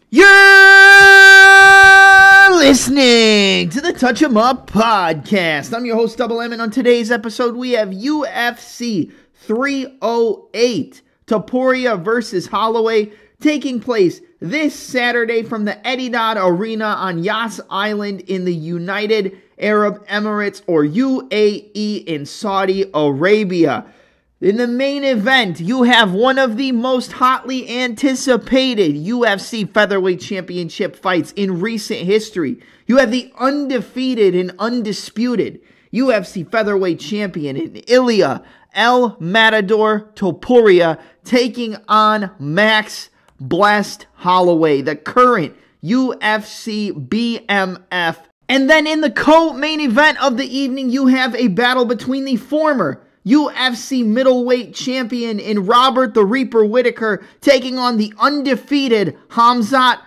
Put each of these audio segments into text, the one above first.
You're listening to the Touch 'Em Up podcast. I'm your host, Double M, and on today's episode, we have UFC 308, Topuria versus Holloway, taking place this Saturday from the Etihad Arena on Yas Island in the United Arab Emirates, or UAE, in Saudi Arabia. In the main event, you have one of the most hotly anticipated UFC featherweight championship fights in recent history. You have the undefeated and undisputed UFC featherweight champion in Ilia El Matador Topuria taking on Max Blessed Holloway, the current UFC BMF. And then in the co-main event of the evening, you have a battle between the former UFC middleweight champion in Robert the Reaper Whitaker taking on the undefeated Khamzat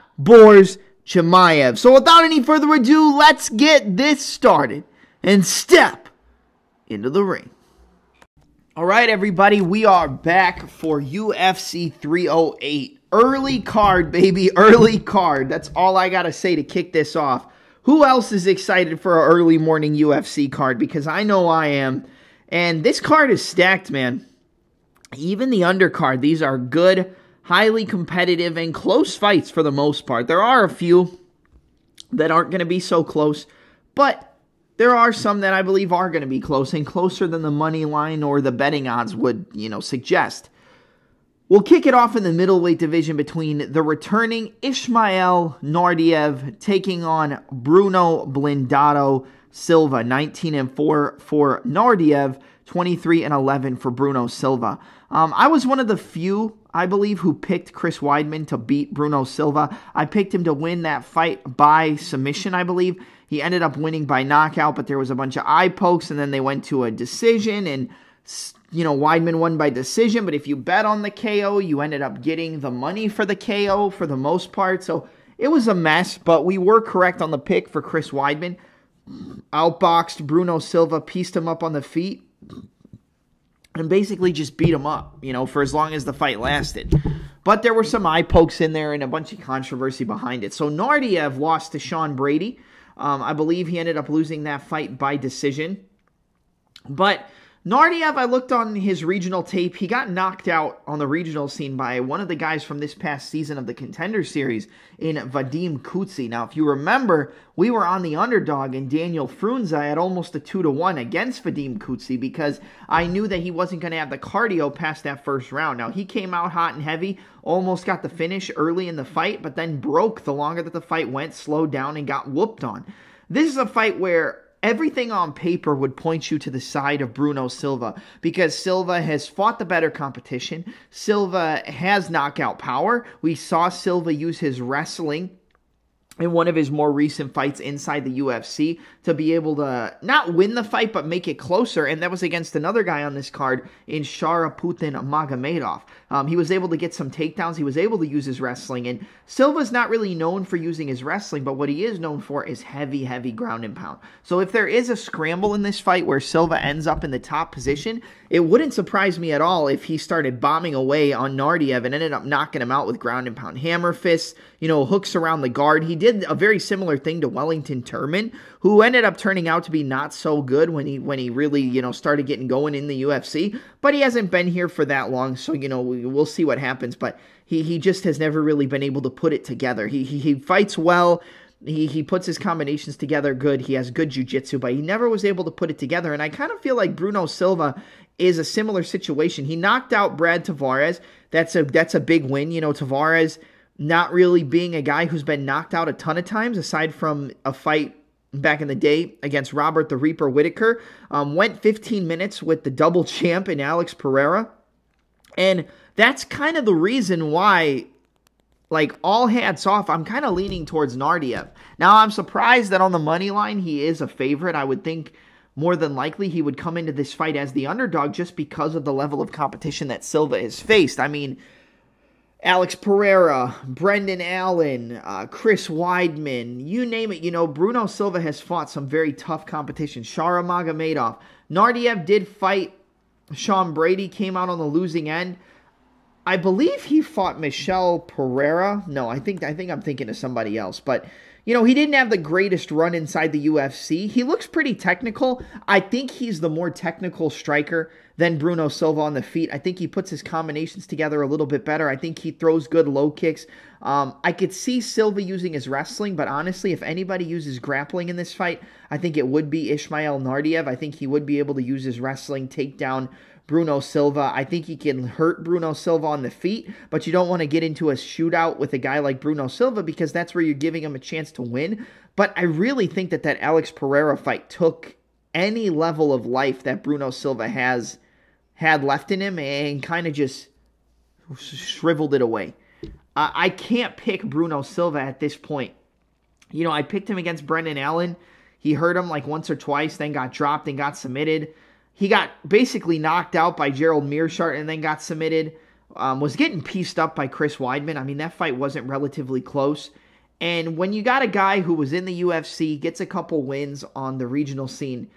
Chimaev. So without any further ado, let's get this started and step into the ring. All right, everybody, we are back for UFC 308. Early card, baby, early card. That's all I got to say to kick this off. Who else is excited for an early morning UFC card? Because I know I am. And this card is stacked, man. Even the undercard, these are good, highly competitive, and close fights for the most part. There are a few that aren't going to be so close, but there are some that I believe are going to be close, and closer than the money line or the betting odds would, suggest. We'll kick it off in the middleweight division between the returning Ishmael Nordv taking on Bruno Blindado Silva. 19-4 for Nordv, 23-11 for Bruno Silva. I was one of the few, I believe, who picked Chris Weidman to beat Bruno Silva. I picked him to win that fight by submission, I believe. He ended up winning by knockout, but there was a bunch of eye pokes, and then they went to a decision, and Weidman won by decision. But if you bet on the KO, you ended up getting the money for the KO for the most part. So it was a mess, but we were correct on the pick for Chris Weidman. Outboxed Bruno Silva, pieced him up on the feet, and basically just beat him up, for as long as the fight lasted. But there were some eye pokes in there and a bunch of controversy behind it. So Nordv lost to Sean Brady. I believe he ended up losing that fight by decision. But Nordv, I looked on his regional tape. He got knocked out on the regional scene by one of the guys from this past season of the Contender Series in Vadim Kutsi. Now, if you remember, we were on the underdog, and Daniel Frunza had almost a 2-1 against Vadim Kutsi because I knew that he wasn't going to have the cardio past that first round. Now, he came out hot and heavy, almost got the finish early in the fight, but then broke the longer that the fight went, slowed down, and got whooped on. This is a fight where everything on paper would point you to the side of Bruno Silva because Silva has fought the better competition. Silva has knockout power. We saw Silva use his wrestling in one of his more recent fights inside the UFC to be able to not win the fight, but make it closer. And that was against another guy on this card in Shara Magomedov. He was able to get some takedowns. He was able to use his wrestling. And Silva's not really known for using his wrestling, but what he is known for is heavy, heavy ground and pound. So if there is a scramble in this fight where Silva ends up in the top position, it wouldn't surprise me at all if he started bombing away on Nordv and ended up knocking him out with ground and pound hammer fists, hooks around the guard. He did a very similar thing to Wellington Turman, who ended up turning out to be not so good when he really, started getting going in the UFC. But he hasn't been here for that long, so, we'll see what happens. But he just has never really been able to put it together. He fights well. He puts his combinations together good. He has good jiu-jitsu, but he never was able to put it together. And I kind of feel like Bruno Silva is a similar situation. He knocked out Brad Tavares. That's a big win. Tavares not really being a guy who's been knocked out a ton of times, aside from a fight back in the day against Robert the Reaper Whitaker. Went 15 minutes with the double champ in Alex Pereira. And that's kind of the reason why, all hats off, I'm kind of leaning towards Nordv. Now, I'm surprised that on the money line, he is a favorite. I would think more than likely he would come into this fight as the underdog just because of the level of competition that Silva has faced. I mean, Alex Pereira, Brendan Allen, Chris Weidman, you name it. Bruno Silva has fought some very tough competition. Shara Magomedov. Nordv did fight Sean Brady, came out on the losing end. I believe he fought Michel Pereira. No, I think I'm thinking of somebody else. But, you know, he didn't have the greatest run inside the UFC. He looks pretty technical. I think he's the more technical striker than Bruno Silva on the feet. I think he puts his combinations together a little bit better. I think he throws good low kicks. I could see Silva using his wrestling, but honestly, if anybody uses grappling in this fight, I think it would be Ishmael Nordv. I think he would be able to use his wrestling, take down Bruno Silva. I think he can hurt Bruno Silva on the feet, but you don't want to get into a shootout with a guy like Bruno Silva because that's where you're giving him a chance to win. But I really think that Alex Pereira fight took any level of life that Bruno Silva had left in him and kind of just shriveled it away. I can't pick Bruno Silva at this point. You know, I picked him against Brendan Allen. He hurt him like once or twice, then got dropped and got submitted. He got basically knocked out by Gerald Meerschaert and then got submitted. Was getting pieced up by Chris Weidman. I mean, that fight wasn't relatively close. And when you got a guy who was in the UFC, gets a couple wins on the regional scene,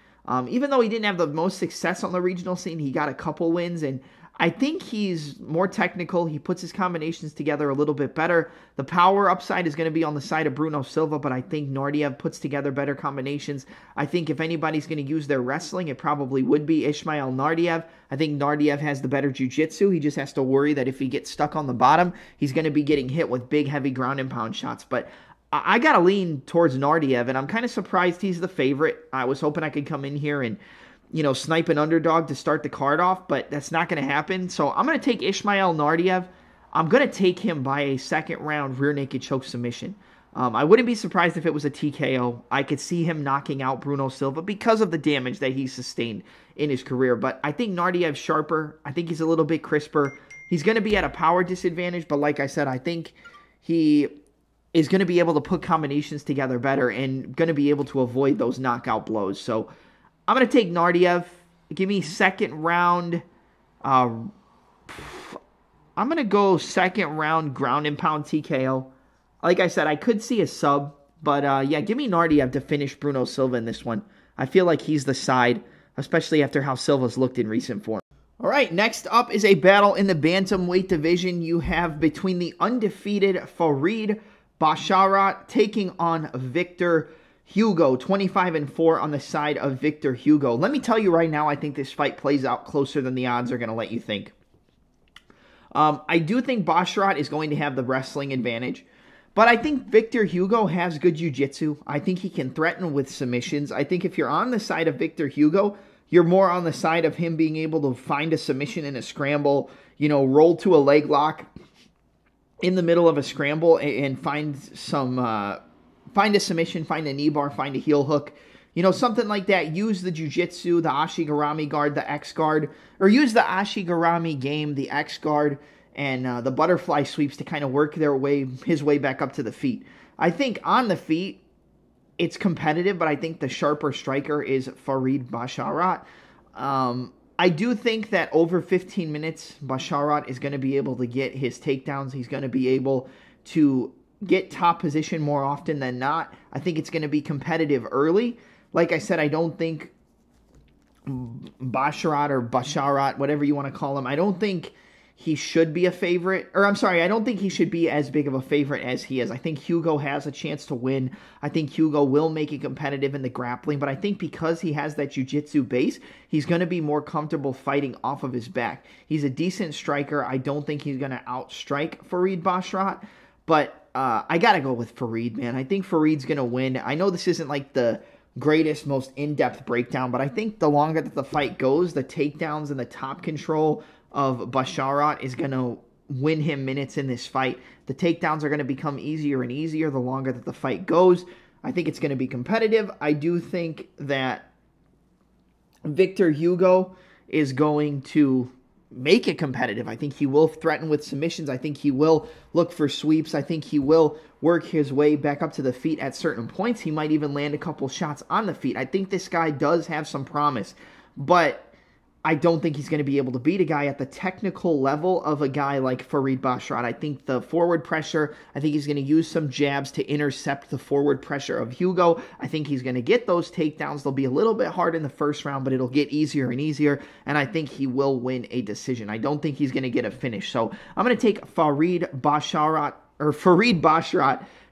even though he didn't have the most success on the regional scene, he got a couple wins. And I think he's more technical. He puts his combinations together a little bit better. The power upside is going to be on the side of Bruno Silva, but I think Nordv puts together better combinations. I think if anybody's going to use their wrestling, it probably would be Ishmael Nordv. I think Nordv has the better jiu-jitsu. He just has to worry that if he gets stuck on the bottom, he's going to be getting hit with big, heavy ground and pound shots. But I got to lean towards Nordv, and I'm kind of surprised he's the favorite. I was hoping I could come in here and, you know, snipe an underdog to start the card off, but that's not going to happen. So I'm going to take Ishmael Nordv. I'm going to take him by a second-round rear naked choke submission. I wouldn't be surprised if it was a TKO. I could see him knocking out Bruno Silva because of the damage that he sustained in his career. But I think Nordv's sharper. I think he's a little bit crisper. He's going to be at a power disadvantage, but like I said, I think he is going to be able to put combinations together better and going to be able to avoid those knockout blows. So I'm going to take Nordv. Give me second round. I'm going to go second round ground and pound TKO. Like I said, I could see a sub. But yeah, give me Nordv to finish Bruno Silva in this one. I feel like he's the side, especially after how Silva's looked in recent form. All right, next up is a battle in the bantamweight division. You have between the undefeated Farid Basharat taking on Victor Hugo, 25-4 on the side of Victor Hugo. Let me tell you right now, I think this fight plays out closer than the odds are going to let you think. I do think Basharat is going to have the wrestling advantage, but I think Victor Hugo has good jiu-jitsu. I think he can threaten with submissions. I think if you're on the side of Victor Hugo, you're more on the side of him being able to find a submission in a scramble, you know, roll to a leg lock in the middle of a scramble and find a submission, find a knee bar, find a heel hook, you know, something like that. Use the jiu-jitsu, the Ashigarami guard, the X guard, or use the Ashigarami game, the X guard, and the butterfly sweeps to kind of work his way back up to the feet. I think on the feet, it's competitive, but I think the sharper striker is Farid Basharat. I do think that over 15 minutes, Basharat is going to be able to get his takedowns. He's going to be able to get top position more often than not. I think it's going to be competitive early. Like I said, I don't think Basharat, whatever you want to call him, I don't think he should be a favorite. Or I'm sorry, I don't think he should be as big of a favorite as he is. I think Hugo has a chance to win. I think Hugo will make it competitive in the grappling, but I think because he has that jiu-jitsu base, he's going to be more comfortable fighting off of his back. He's a decent striker. I don't think he's going to outstrike Farid Basharat, but I got to go with Farid, man. I think Farid's going to win. I know this isn't like the greatest, most in-depth breakdown, but I think the longer that the fight goes, the takedowns and the top control of Basharat is going to win him minutes in this fight. The takedowns are going to become easier and easier the longer that the fight goes. I think it's going to be competitive. I do think that Victor Hugo is going to make it competitive. I think he will threaten with submissions. I think he will look for sweeps. I think he will work his way back up to the feet at certain points. He might even land a couple shots on the feet. I think this guy does have some promise, but I don't think he's going to be able to beat a guy at the technical level of a guy like Farid Basharat. I think the forward pressure, I think he's going to use some jabs to intercept the forward pressure of Hugo. I think he's going to get those takedowns. They'll be a little bit hard in the first round, but it'll get easier and easier, and I think he will win a decision. I don't think he's going to get a finish. So I'm going to take Farid Basharat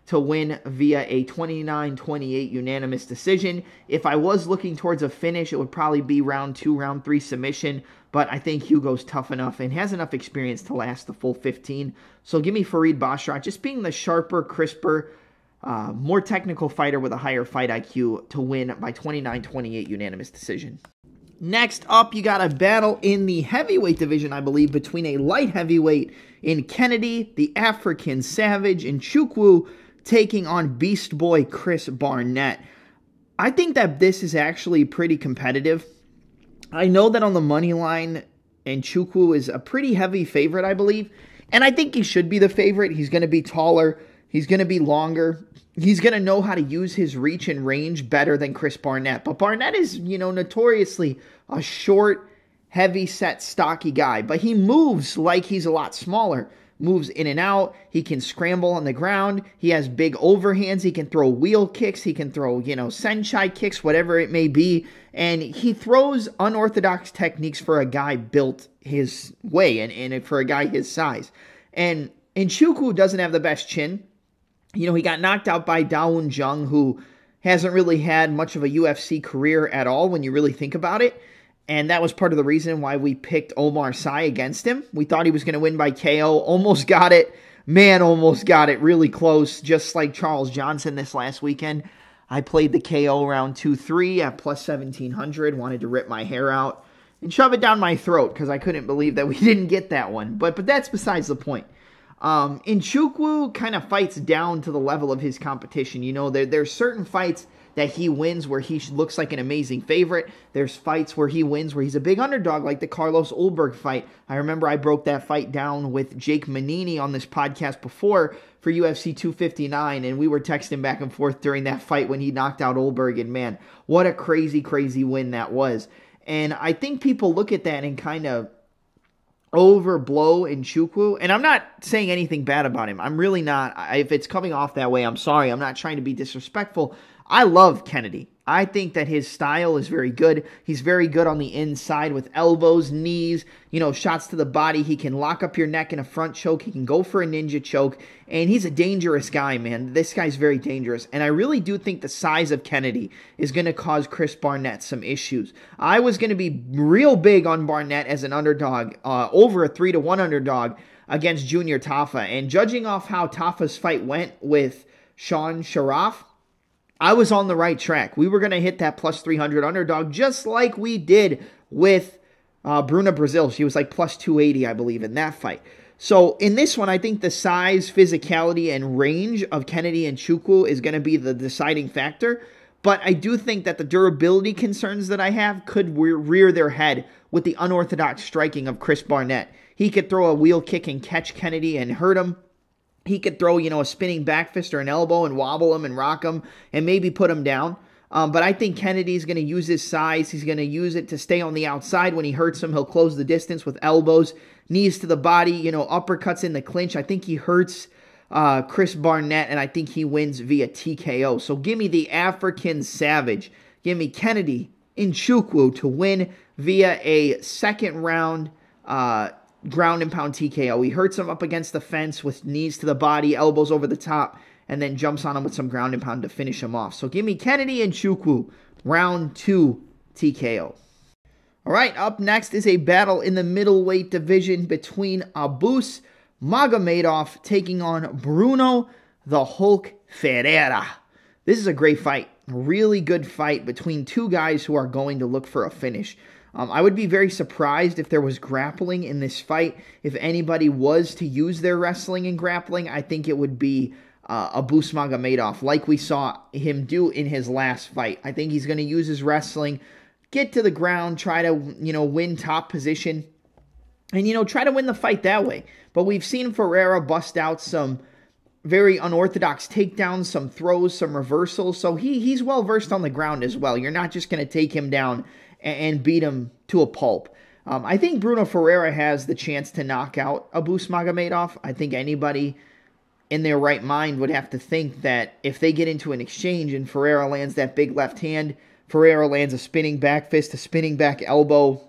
to win via a 29-28 unanimous decision. If I was looking towards a finish, it would probably be round 2, round 3 submission, but I think Hugo's tough enough and has enough experience to last the full 15. So give me Farid Basharat, just being the sharper, crisper, more technical fighter with a higher fight IQ to win by 29-28 unanimous decision. Next up, you got a battle in the heavyweight division, I believe, between a light heavyweight in Kennedy, the African Savage, and Chukwu, taking on Beast Boy Chris Barnett. I think that this is actually pretty competitive. I know that on the money line, and Chukwu is a pretty heavy favorite, I believe. And I think he should be the favorite. He's going to be taller. He's going to be longer. He's going to know how to use his reach and range better than Chris Barnett. But Barnett is, notoriously a short, heavy-set, stocky guy. But he moves like he's a lot smaller. Moves in and out. He can scramble on the ground. He has big overhands. He can throw wheel kicks. He can throw, senchai kicks, whatever it may be. And he throws unorthodox techniques for a guy built his way and for a guy his size. And Chukwu doesn't have the best chin. He got knocked out by Dawoon Jung, who hasn't really had much of a UFC career at all when you really think about it. And that was part of the reason why we picked Omar Sy against him. We thought he was going to win by KO. Almost got it. Man, almost got it. Really close. Just like Charles Johnson this last weekend. I played the KO round 2-3 at plus 1,700. Wanted to rip my hair out and shove it down my throat because I couldn't believe that we didn't get that one. But that's besides the point. Chukwu kind of fights down to the level of his competition. There's certain fights that he wins where he looks like an amazing favorite. There's fights where he wins where he's a big underdog, like the Carlos Ulberg fight. I remember I broke that fight down with Jake Manini on this podcast before for UFC 259, and we were texting back and forth during that fight when he knocked out Ulberg, and man, what a crazy, crazy win that was. And I think people look at that and kind of overblow in Chukwu, and I'm not saying anything bad about him. I'm really not. If it's coming off that way, I'm sorry. I'm not trying to be disrespectful. I love Kennedy. I think that his style is very good. He's very good on the inside with elbows, knees, shots to the body. He can lock up your neck in a front choke. He can go for a ninja choke. And he's a dangerous guy, man. This guy's very dangerous. And I really do think the size of Kennedy is going to cause Chris Barnett some issues. I was going to be real big on Barnett as an underdog, over a 3-1 underdog against Junior Tafa. And judging off how Tafa's fight went with Sean Sharaf, I was on the right track. We were going to hit that plus 300 underdog just like we did with Bruno Brazil. She was like plus 280, I believe, in that fight. So in this one, I think the size, physicality, and range of Kennedy and Chukwu is going to be the deciding factor. But I do think that the durability concerns that I have could rear their head with the unorthodox striking of Chris Barnett. He could throw a wheel kick and catch Kennedy and hurt him. He could throw, a spinning back fist or an elbow and wobble him and rock him and maybe put him down. But I think Kennedy's going to use his size. He's going to use it to stay on the outside. When he hurts him, he'll close the distance with elbows, knees to the body, uppercuts in the clinch. I think he hurts Chris Barnett, and I think he wins via TKO. So give me the African Savage. Give me Kennedy Nchukwu to win via a second round ground and pound TKO. He hurts him up against the fence with knees to the body, elbows over the top, and then jumps on him with some ground and pound to finish him off. So give me Kennedy and Chukwu, round 2 TKO. All right, up next is a battle in the middleweight division between Abus Magomedov taking on Bruno the Hulk Ferrera. This is a great fight, a really good fight between two guys who are going to look for a finish. I would be very surprised if there was grappling in this fight. If anybody was to use their wrestling and grappling, I think it would be Abus Magomedov, like we saw him do in his last fight. I think he's going to use his wrestling, get to the ground, try to, win top position, and, try to win the fight that way. But we've seen Ferrera bust out some very unorthodox takedowns, some throws, some reversals. So he's well-versed on the ground as well. You're not just going to take him down and beat him to a pulp. I think Bruno Ferrera has the chance to knock out Abus Magomedov. I think anybody in their right mind would have to think that if they get into an exchange and Ferrera lands that big left hand, Ferrera lands a spinning back fist, a spinning back elbow,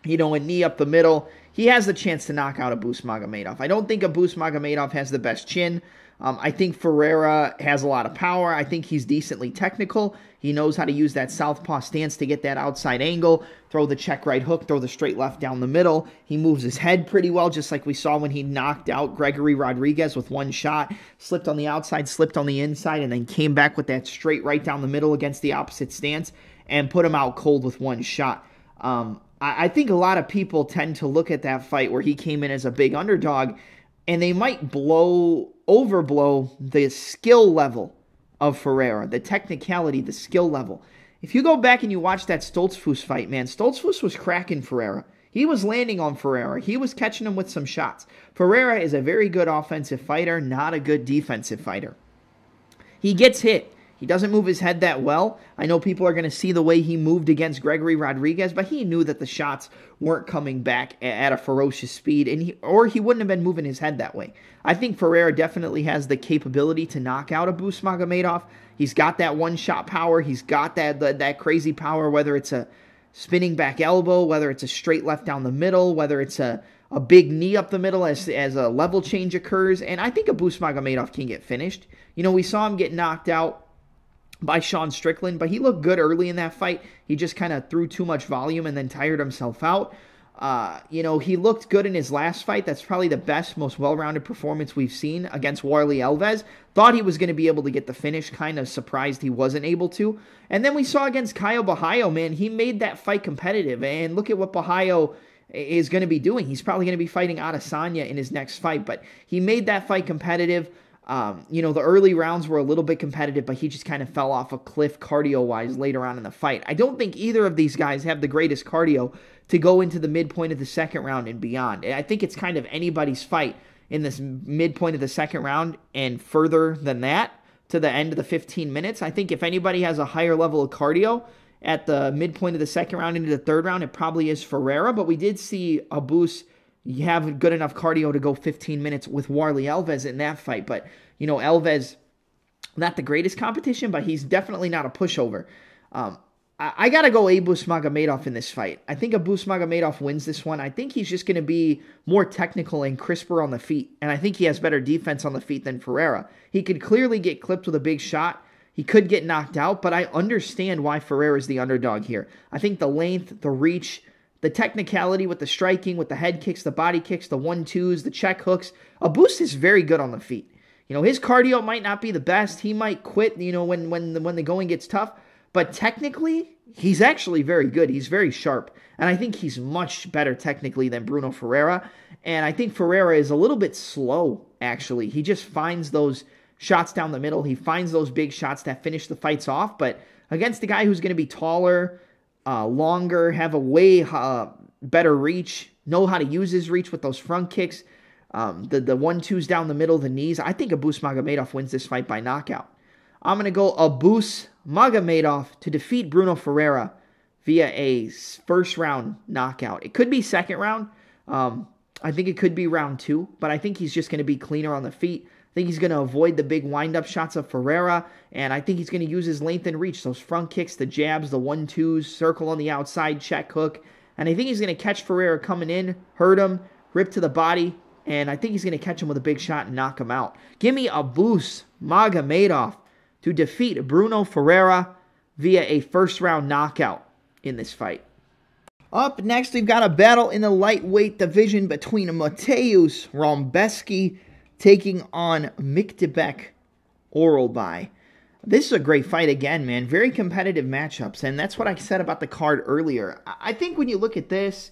a knee up the middle, he has the chance to knock out Abus Magomedov. I don't think Abus Magomedov has the best chin. I think Ferrera has a lot of power. I think he's decently technical. He knows how to use that southpaw stance to get that outside angle, throw the check right hook, throw the straight left down the middle. He moves his head pretty well, just like we saw when he knocked out Gregory Rodriguez with one shot, slipped on the outside, slipped on the inside, and then came back with that straight right down the middle against the opposite stance and put him out cold with one shot. I think a lot of people tend to look at that fight where he came in as a big underdog, and they might overblow the skill level of Ferrera, the technicality, the skill level. If you go back and you watch that Stoltzfus fight, man, Stoltzfus was cracking Ferrera. He was landing on Ferrera. He was catching him with some shots. Ferrera is a very good offensive fighter, not a good defensive fighter. He gets hit. He doesn't move his head that well. I know people are going to see the way he moved against Gregory Rodriguez, but he knew that the shots weren't coming back at a ferocious speed, and he wouldn't have been moving his head that way. I think Ferrera definitely has the capability to knock out Abus Magomedov. He's got that one-shot power. He's got that crazy power, whether it's a spinning back elbow, whether it's a straight left down the middle, whether it's a big knee up the middle as a level change occurs. And I think Abus Magomedov can get finished. We saw him get knocked out by Sean Strickland, but he looked good early in that fight. He just kind of threw too much volume and then tired himself out. He looked good in his last fight. That's probably the best, most well-rounded performance we've seen against Warlley Alves. Thought he was going to be able to get the finish, kind of surprised he wasn't able to. And then we saw against Caio Borralho, man, he made that fight competitive. And look at what Borralho is going to be doing. He's probably going to be fighting Adesanya in his next fight, but he made that fight competitive. The early rounds were a little bit competitive, but he just kind of fell off a cliff cardio-wise later on in the fight. I don't think either of these guys have the greatest cardio to go into the midpoint of the second round and beyond. I think it's kind of anybody's fight in this midpoint of the second round and further than that to the end of the 15 minutes. I think if anybody has a higher level of cardio at the midpoint of the second round into the third round, it probably is Ferrera, but we did see Abus have good enough cardio to go 15 minutes with Warlley Alves in that fight. But, Alves, not the greatest competition, but he's definitely not a pushover. I got to go Abus Magomedov in this fight. I think Abus Magomedov wins this one. I think he's just going to be more technical and crisper on the feet, and I think he has better defense on the feet than Ferrera. He could clearly get clipped with a big shot. He could get knocked out, but I understand why Ferrera is the underdog here. I think the length, the reach, the technicality with the striking, with the head kicks, the body kicks, the 1-2s, the check hooks. Abus is very good on the feet. His cardio might not be the best. He might quit, when the going gets tough. But technically, he's actually very good. He's very sharp. And I think he's much better technically than Bruno Ferrera. And I think Ferrera is a little bit slow, actually. He just finds those shots down the middle. He finds those big shots that finish the fights off. But against a guy who's going to be taller, longer, have a way better reach, know how to use his reach with those front kicks, the 1-2s down the middle, the knees. I think Abus Magomedov wins this fight by knockout. I'm going to go Abus Magomedov to defeat Bruno Ferrera via a first-round knockout. It could be second round. I think it could be round 2, but I think he's just going to be cleaner on the feet. I think he's going to avoid the big wind-up shots of Ferrera, and I think he's going to use his length and reach, those front kicks, the jabs, the 1-2s, circle on the outside, check hook, and I think he's going to catch Ferrera coming in, hurt him, rip to the body, and I think he's going to catch him with a big shot and knock him out. Give me Abus Magomedov to defeat Bruno Ferrera via a first-round knockout in this fight. Up next, we've got a battle in the lightweight division between Mateusz Rebecki taking on Mikdebek Orolbai. This is a great fight again, man. Very competitive matchups, and that's what I said about the card earlier. I think when you look at this,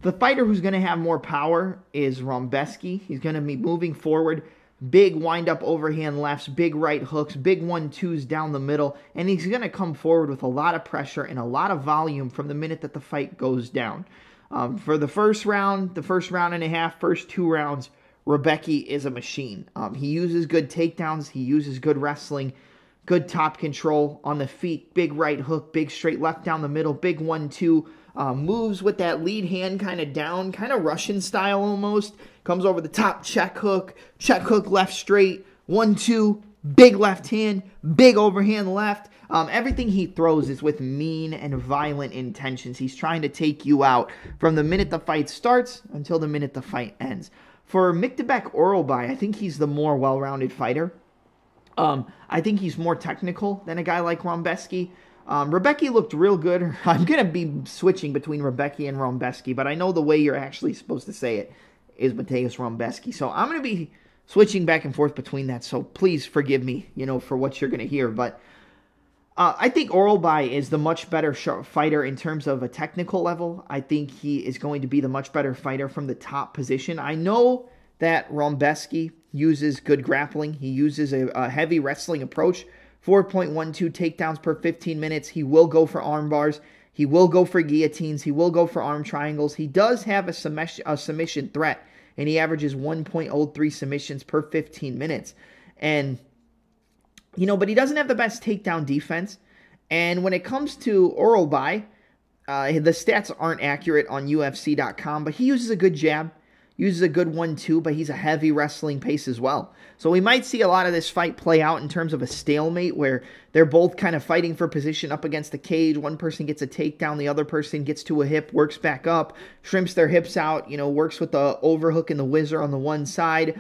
the fighter who's going to have more power is Rebecki. He's going to be moving forward. Big wind-up overhand lefts, big right hooks, big 1-2s down the middle, and he's going to come forward with a lot of pressure and a lot of volume from the minute that the fight goes down. For the first round and a half, first 2 rounds, Rebecki is a machine. He uses good takedowns, he uses good wrestling, Good top control on the feet. Big right hook, big straight left down the middle, big 1-2. Moves with that lead hand kind of down, kind of Russian style almost. Comes over the top, check hook left straight, 1-2, big left hand, big overhand left. Everything he throws is with mean and violent intentions. He's trying to take you out from the minute the fight starts until the minute the fight ends. For Miktebek Orolbai, I think he's the more well-rounded fighter. I think he's more technical than a guy like Rombeski. Rebecki looked real good. I'm going to be switching between Rebecki and Rombeski, but I know the way you're actually supposed to say it is Mateusz Rombeski. So I'm going to be switching back and forth between that, so please forgive me, for what you're going to hear. But I think Orolbai is the much better fighter in terms of a technical level. I think he is going to be the much better fighter from the top position. I know that Rombeski uses good grappling. He uses a heavy wrestling approach. 4.12 takedowns per 15 minutes. He will go for arm bars. He will go for guillotines. He will go for arm triangles. He does have a submission threat, and he averages 1.03 submissions per 15 minutes. And, but he doesn't have the best takedown defense. And when it comes to Orolbai, the stats aren't accurate on UFC.com, but he uses a good jab. Uses a good 1-2, but he's a heavy wrestling pace as well. So we might see a lot of this fight play out in terms of a stalemate where they're both kind of fighting for position up against the cage. One person gets a takedown, the other person gets to a hip, works back up, shrimps their hips out, works with the overhook and the whizzer on the one side,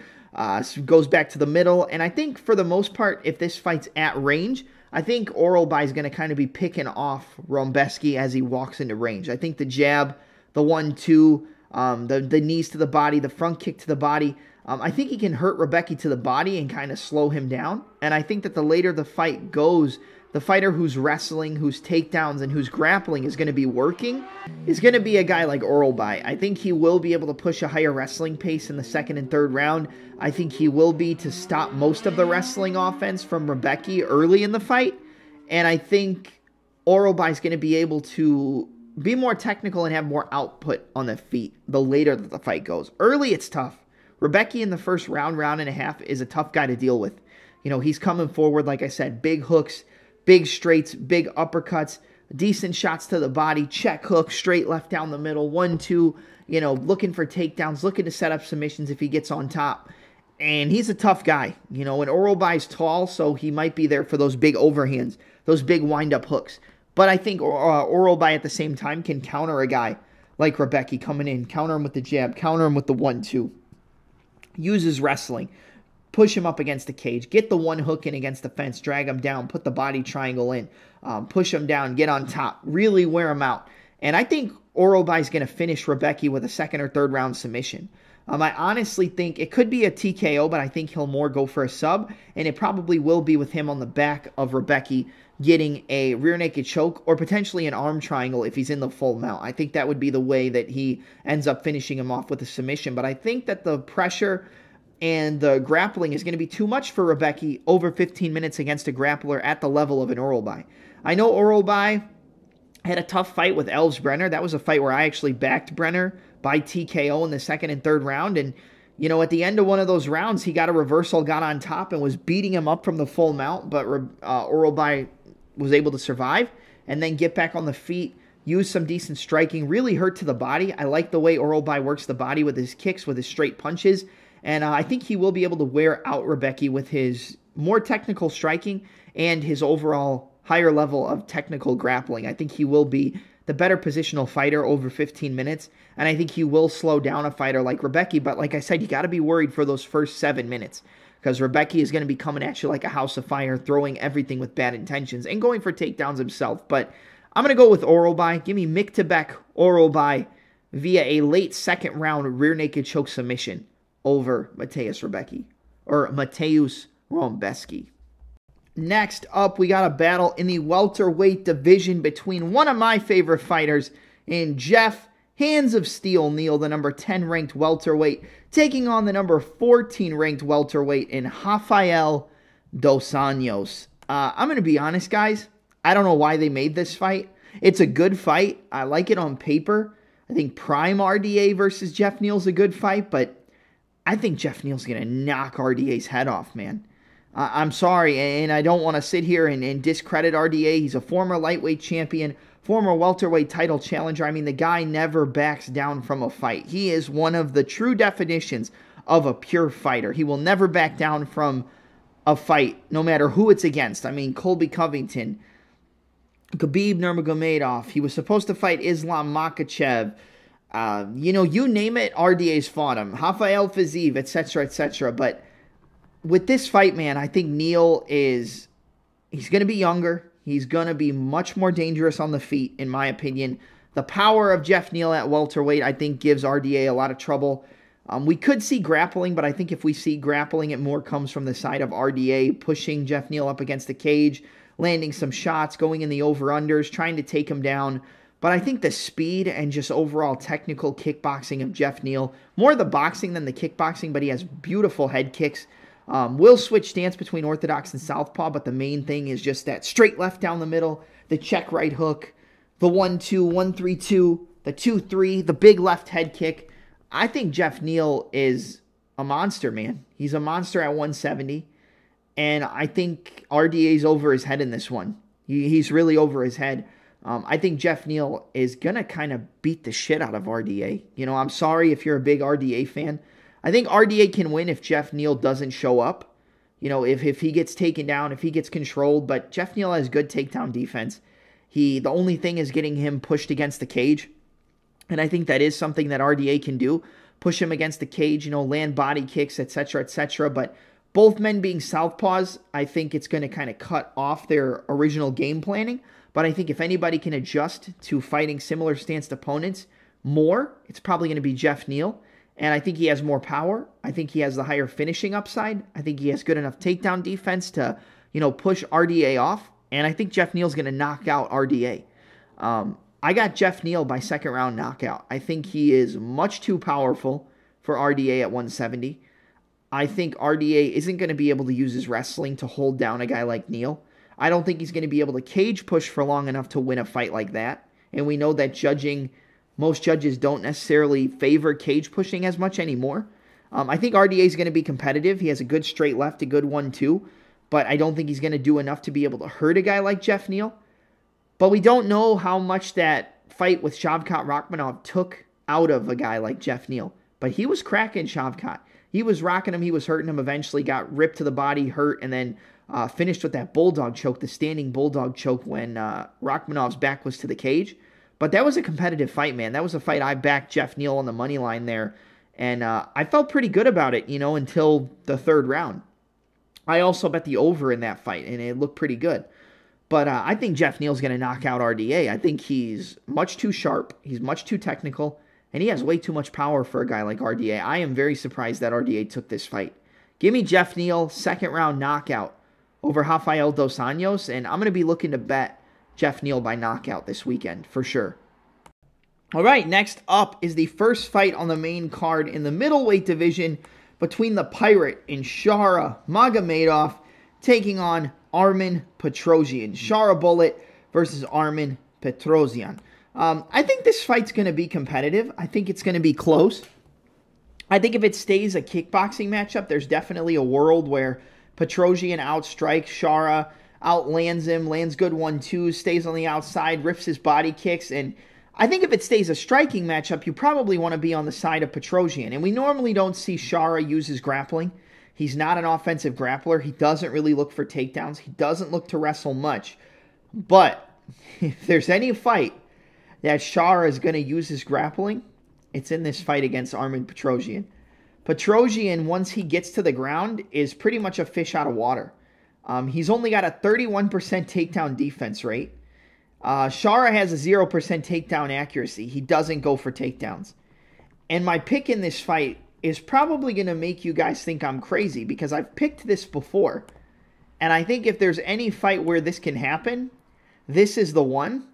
goes back to the middle. And I think for the most part, if this fight's at range, I think Orolbai is going to kind of be picking off Rombeski as he walks into range. I think the jab, the 1-2, the knees to the body, the front kick to the body. I think he can hurt Rebecki to the body and kind of slow him down. And I think that the later the fight goes, the fighter who's wrestling, whose takedowns, and who's grappling is going to be working is going to be a guy like Orolbai. I think he will be able to push a higher wrestling pace in the second and third round. I think he will be to stop most of the wrestling offense from Rebecki early in the fight. And I think Orolbai is going to be able to be more technical and have more output on the feet the later that the fight goes. Early, it's tough. Rebecki in the first round and a half is a tough guy to deal with. He's coming forward, like I said, big hooks, big straights, big uppercuts, decent shots to the body, check hook, straight left down the middle, 1-2, looking for takedowns, looking to set up submissions if he gets on top. And he's a tough guy, and Orolbai's tall, so he might be there for those big overhands, those big wind-up hooks. But I think Orolbai at the same time can counter a guy like Rebecki coming in, counter him with the jab, counter him with the 1-2. Uses wrestling, push him up against the cage, get the one hook in against the fence, drag him down, put the body triangle in, push him down, get on top, really wear him out. And I think Orolbai is going to finish Rebecki with a second or third round submission. I honestly think it could be a TKO, but I think he'll more go for a sub, and it probably will be with him on the back of Rebecki getting a rear naked choke or potentially an arm triangle if he's in the full mount. I think that would be the way that he ends up finishing him off with a submission, but I think that the pressure and the grappling is going to be too much for Rebecki over 15 minutes against a grappler at the level of an Orolbai. I know Orolbai had a tough fight with Elves Brenner. That was a fight where I actually backed Brenner by TKO in the second and third round, and at the end of one of those rounds, he got a reversal, got on top, and was beating him up from the full mount, but Orolbai was able to survive and then get back on the feet, use some decent striking, really hurt to the body. I like the way Orolbai works the body with his kicks, with his straight punches, and I think he will be able to wear out Rebecki with his more technical striking and his overall higher level of technical grappling. I think he will be the better positional fighter over 15 minutes, and I think he will slow down a fighter like Rebecki, but like I said, you got to be worried for those first 7 minutes, because Rebecki is going to be coming at you like a house of fire, throwing everything with bad intentions, and going for takedowns himself. But I'm going to go with Orolbai. Give me Miktebek Orolbai via a late second round rear naked choke submission over Mateusz Rombeski. Next up, we got a battle in the welterweight division between one of my favorite fighters in Jeff Hands of Steel Neal, the number 10 ranked welterweight, taking on the number 14 ranked welterweight in Rafael Dos Anjos. I'm going to be honest, guys. I don't know why they made this fight. It's a good fight. I like it on paper. I think Prime RDA versus Jeff Neal's a good fight, but I think Jeff Neal's going to knock RDA's head off, man. I'm sorry, and I don't want to sit here and discredit RDA. He's a former lightweight champion, former welterweight title challenger. I mean, the guy never backs down from a fight. He is one of the true definitions of a pure fighter. He will never back down from a fight, no matter who it's against. I mean, Colby Covington, Khabib Nurmagomedov. He was supposed to fight Islam Makhachev. You name it, RDA's fought him. Rafael Fiziev, etc., etc. But with this fight, man, I think Neal he's going to be younger. He's going to be much more dangerous on the feet, in my opinion. The power of Jeff Neal at welterweight, I think, gives RDA a lot of trouble. We could see grappling, but I think if we see grappling, it more comes from the side of RDA, pushing Jeff Neal up against the cage, landing some shots, going in the over-unders, trying to take him down. But I think the speed and just overall technical kickboxing of Jeff Neal, more the boxing than the kickboxing, but he has beautiful head kicks. Will switch stance between orthodox and southpaw, but the main thing is just that straight left down the middle, the check right hook, the 1-2, 1-3-2, the 2-3, the big left head kick. I think Jeff Neal is a monster, man. He's a monster at 170, and I think RDA's over his head in this one. He's really over his head. I think Jeff Neal is going to kind of beat the shit out of RDA. I'm sorry if you're a big RDA fan. I think RDA can win if Jeff Neal doesn't show up. If he gets taken down, if he gets controlled, but Jeff Neal has good takedown defense. The only thing is getting him pushed against the cage. And I think that is something that RDA can do. Push him against the cage, land body kicks, etc., etc. But both men being southpaws, I think it's going to kind of cut off their original game planning. But I think if anybody can adjust to fighting similar stanced opponents more, it's probably going to be Jeff Neal. And I think he has more power. I think he has the higher finishing upside. I think he has good enough takedown defense to, push RDA off. And I think Jeff Neal's going to knock out RDA. I got Jeff Neal by second round knockout. I think he is much too powerful for RDA at 170. I think RDA isn't going to be able to use his wrestling to hold down a guy like Neal. I don't think he's going to be able to cage push for long enough to win a fight like that. And we know that most judges don't necessarily favor cage pushing as much anymore. I think RDA is going to be competitive. He has a good straight left, a good 1-2. But I don't think he's going to do enough to be able to hurt a guy like Jeff Neal. But we don't know how much that fight with Shavkat Rakhmonov took out of a guy like Jeff Neal. But he was cracking Shavkat. He was rocking him. He was hurting him. Eventually got ripped to the body, hurt, and then finished with that bulldog choke, the standing bulldog choke when Rakhmonov's back was to the cage. But that was a competitive fight, man. That was a fight I backed Jeff Neal on the money line there. And I felt pretty good about it, until the third round. I also bet the over in that fight, and it looked pretty good. But I think Jeff Neal's going to knock out RDA. I think he's much too sharp. He's much too technical. And he has way too much power for a guy like RDA. I am very surprised that RDA took this fight. Give me Jeff Neal, second round knockout over Rafael Dos Anjos. And I'm going to be looking to bet Jeff Neal by knockout this weekend for sure. All right, next up is the first fight on the main card in the middleweight division between the Pirate and Shara Magomedov taking on Armen Petrosyan. Shara Bullet versus Armen Petrosyan. I think this fight's going to be competitive. I think it's going to be close. I think if it stays a kickboxing matchup, there's definitely a world where Petrosyan outstrikes Shara, outlands him, lands good 1-2, stays on the outside, rips his body kicks. And I think if it stays a striking matchup, you probably want to be on the side of Petrosyan. And we normally don't see Shara use his grappling. He's not an offensive grappler. He doesn't really look for takedowns. He doesn't look to wrestle much. But if there's any fight that Shara is going to use his grappling, it's in this fight against Armen Petrosyan. Petrosyan, once he gets to the ground, is pretty much a fish out of water. He's only got a 31% takedown defense rate. Shara has a 0% takedown accuracy. He doesn't go for takedowns. And my pick in this fight is probably going to make you guys think I'm crazy because I've picked this before. And I think if there's any fight where this can happen, this is the one.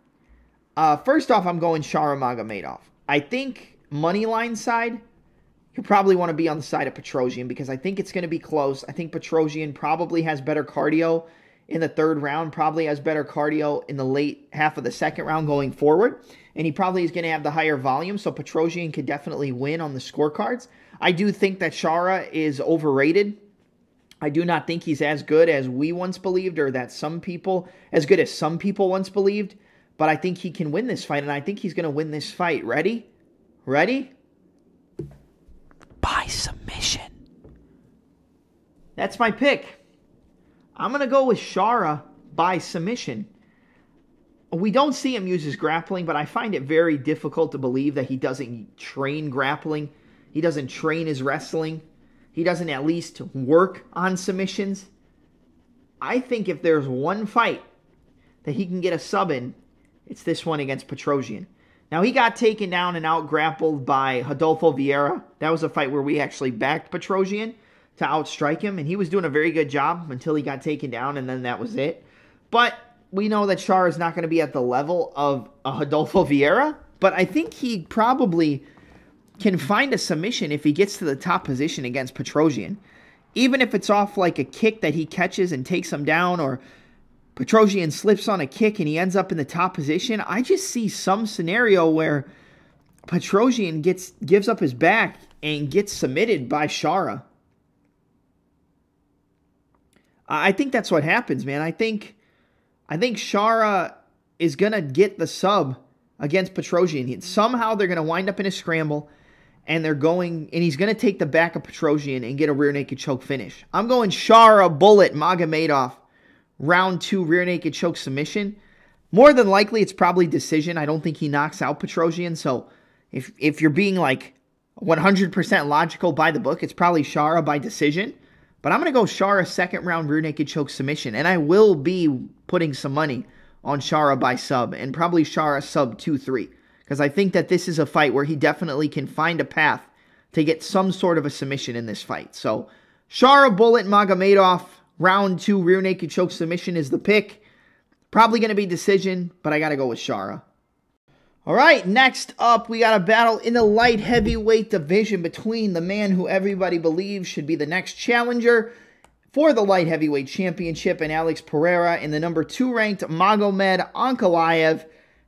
First off, I'm going Shara Magomedov. I think money line side, you probably want to be on the side of Petrosyan because I think it's going to be close. I think Petrosyan probably has better cardio in the third round, probably has better cardio in the late half of the second round going forward. And he probably is going to have the higher volume, so Petrosyan could definitely win on the scorecards. I do think that Shara is overrated. I do not think he's as good as we once believed, or that some people, as good as some people once believed. But I think he can win this fight, and I think he's going to win this fight. Ready? Ready? By submission. That's my pick. I'm going to go with Shara by submission. We don't see him use his grappling, but I find it very difficult to believe that he doesn't train grappling. He doesn't train his wrestling. He doesn't at least work on submissions. I think if there's one fight that he can get a sub in, it's this one against Petrosyan. Now, he got taken down and out-grappled by Rodolfo Vieira. That was a fight where we actually backed Petrosyan to outstrike him, and he was doing a very good job until he got taken down, and then that was it. But we know that Shara is not going to be at the level of a Rodolfo Vieira, but I think he probably can find a submission if he gets to the top position against Petrosyan. Even if it's off like a kick that he catches and takes him down, or Petrosyan slips on a kick and he ends up in the top position, I just see some scenario where Petrosyan gives up his back and gets submitted by Shara. I think that's what happens, man. I think Shara is going to get the sub against Petrosyan. Somehow they're going to wind up in a scramble, and he's going to take the back of Petrosyan and get a rear naked choke finish. I'm going Shara Bullet Magomedov, round 2 rear naked choke submission. More than likely, it's probably decision. I don't think he knocks out Petrosyan. So if you're being like 100% logical by the book, it's probably Shara by decision. But I'm going to go Shara second round rear naked choke submission. And I will be putting some money on Shara by sub, and probably Shara sub 2-3. Because I think that this is a fight where he definitely can find a path to get some sort of a submission in this fight. So Shara Bullet Magomedov, round 2 rear naked choke submission is the pick. Probably going to be decision, but I got to go with Shara. All right, next up, we got a battle in the light heavyweight division between the man who everybody believes should be the next challenger for the light heavyweight championship and Alex Pereira, and the number 2 ranked Magomed Ankalaev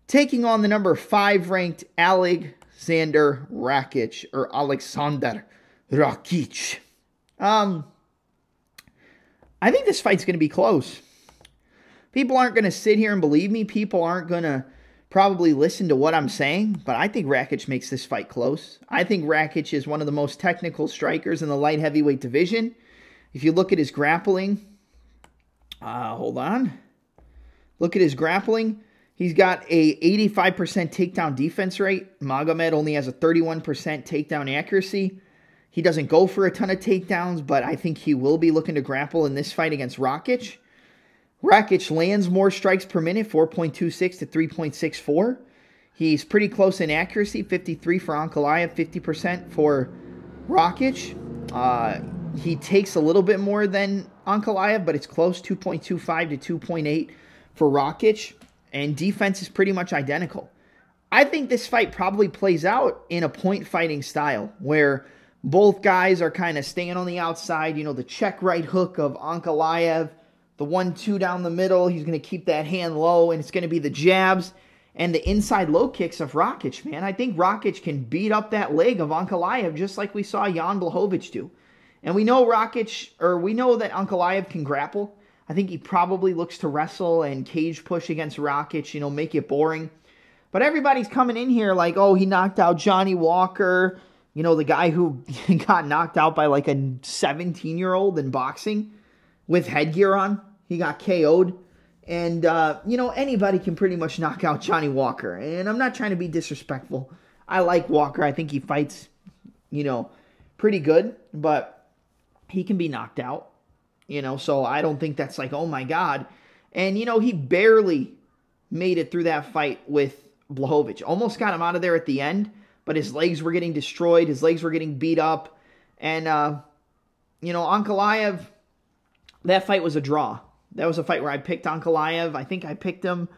taking on the number 5 ranked Alexander Rakic, or Alexander Rakic. I think this fight's going to be close. People aren't going to sit here and believe me. People aren't going to probably listen to what I'm saying, but I think Rakic makes this fight close. I think Rakic is one of the most technical strikers in the light heavyweight division. If you look at his grappling, hold on. Look at his grappling. He's got a 85% takedown defense rate. Magomed only has a 31% takedown accuracy. He doesn't go for a ton of takedowns, but I think he will be looking to grapple in this fight against Rakic. Rakic lands more strikes per minute, 4.26 to 3.64. He's pretty close in accuracy, 53 for Ankalaev, 50% for Rakic. He takes a little bit more than Ankalaev, but it's close, 2.25 to 2.8 for Rakic. And defense is pretty much identical. I think this fight probably plays out in a point fighting style, where both guys are kind of staying on the outside. You know, the check right hook of Ankalaev, the 1-2 down the middle. He's going to keep that hand low, and it's going to be the jabs and the inside low kicks of Rakic, man. I think Rakic can beat up that leg of Ankalaev just like we saw Jan Blachowicz do. And we know that Ankalaev can grapple. I think he probably looks to wrestle and cage push against Rakic, you know, make it boring. But everybody's coming in here like, oh, he knocked out Johnny Walker, you know, the guy who got knocked out by like a 17-year-old in boxing with headgear on. He got KO'd. And, you know, anybody can pretty much knock out Johnny Walker. And I'm not trying to be disrespectful. I like Walker. I think he fights, you know, pretty good. But he can be knocked out. You know, so I don't think that's like, oh my God. And, you know, he barely made it through that fight with Blachowicz. Almost got him out of there at the end, but his legs were getting destroyed. His legs were getting beat up. And, you know, Ankalaev, that fight was a draw. That was a fight where I picked Ankalaev. I think I picked him